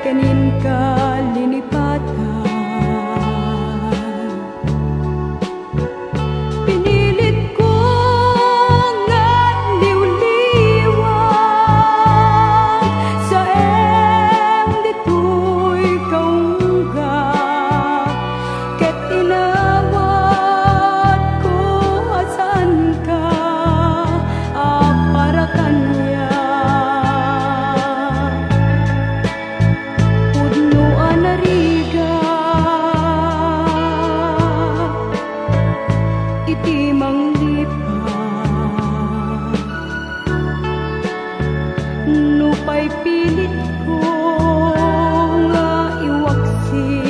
kanin ka linipatan. Pinilit ko nga liwliwag sa dito'y kaungga, ket inawat ko asan ka para kanya. Pudnuan na riga iti manglipat, nupay pilit ko nga iwaksi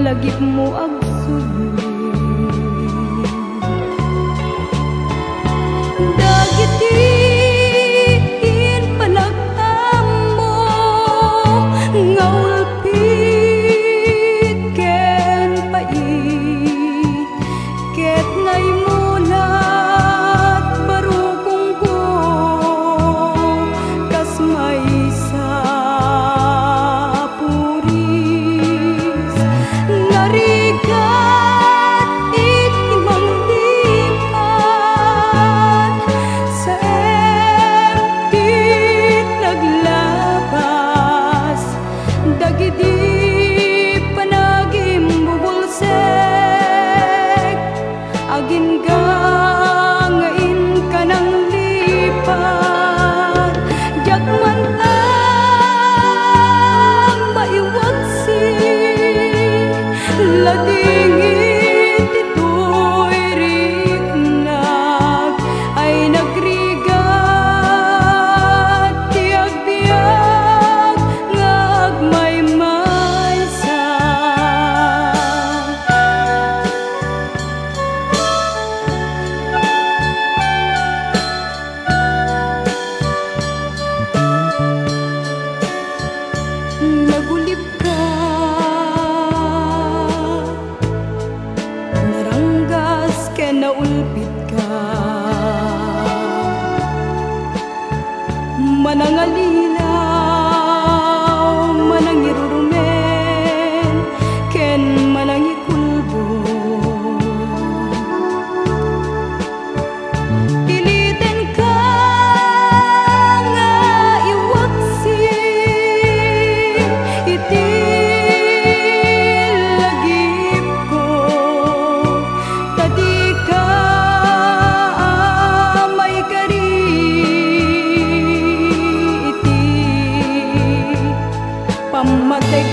lagip mo agsulit. Dagitin palagamo nga ulpit ken pait, ket ngay mulat barukong ko kas may sapuris. Narigat iti manglipat sa empit naglabas, dagiti panagim bubulsek agin gangain ka ng lipat. Jakman ang maiwaksi ladingit ito'y riknag ay nagrigat tiag biyag ngag may maysa. Nagulip ka, naranggas ken naulpit ka, manangalilaw manangirurumen ken manangikulbo. Piliten ka nga iwaksi iti lagip ko, tadi ka may kari iti pamateg